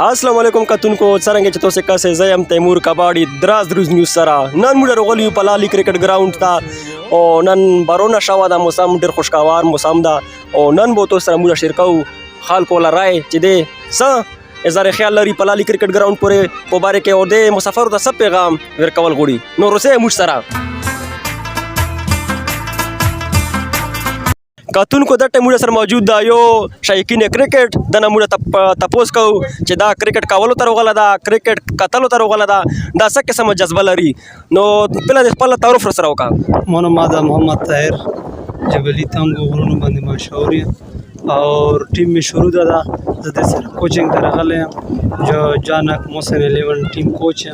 السلام علیکم کتونکو څرنګه چې تاسو کاسه زیم تیمور کباړي دراز نیوز سره نن موږ راغلی په لالي کرکټ ګراوند ته او نن بارونه شوا د موسم ډیر خوشگوار موسم ده او نن به تاسو سره موږ شرکو خلکو لرای چې دې څه ازار خیال لري په لالي کرکټ ګراوند پورې په باره کې او د مسافرو ته سب پیغام ورکول غوړي نو روسه موږ سره کتونکو د ټیمونه سره موجود دا یو شایقین کرکټ د نمونه تپوس کو چې دا کرکټ کولو تر غلا دا کرکټ قتلو تر غلا دا څه قسم جذبه لري نو بل د خپل تعارف سره وکا مونږ ماده محمد طاهر جبلی تنګو غرونو باندې مشهور یم اور ټیم می شروع ده د دې سره کوچینګ درغله جو جانک محسن 11 ټیم کوچ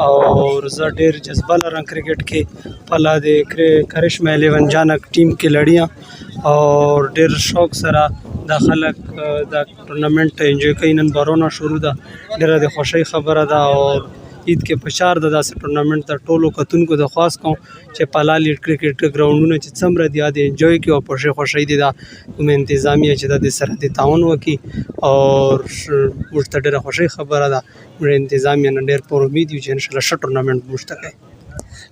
اور زه ډیر جذبه لرم کرکټ کې پلا د کرشمه 11 جانک ټیم کې لړیاں اور ډیر شوق سره د خلک د ټورنمنت انجوای کوي نن بارونه شروع ده ډیره د خوشی خبره ده اور عید کې پچار د داسې ټورنمنت ته ټولو کتونکو د خاص کوم چې پلالي کرکټ ګراوندونه چې څومره دی د انجوای کوي او په خوشی دي دا کوم انتظامیه چې د سره د تعاون وکي اور ورته ډیره خوشی خبره ده ور انتظامیه نن ډیر پر امید یو چې ان شاء الله ش ټورنمنت مشتکه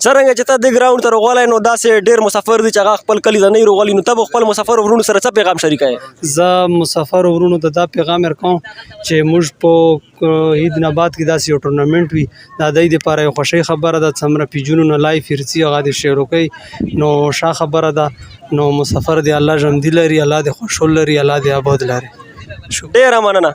څرنګه چې ته د ګراوند ته روغلی نو داسې ډېر مسافر دي چې هغه خپل کلي ته نه روغلي نو ته به خپل مسافر ورونو سره څه پیغام شریکوې زه مسافر ورونو ته دا پیغام ورکوم چې موږ په عید نه بعد کې داسې یو ټورنمنټ وي دا د دې لپاره یو خوشی خبره ده څومره پیجونو نه لایف ورځي هغه د شیر کوي نو ښه خبره ده نو مسافر دی الله ژوندي لري الله دې خوشحال لري الله دې آباد لري ډېره مننه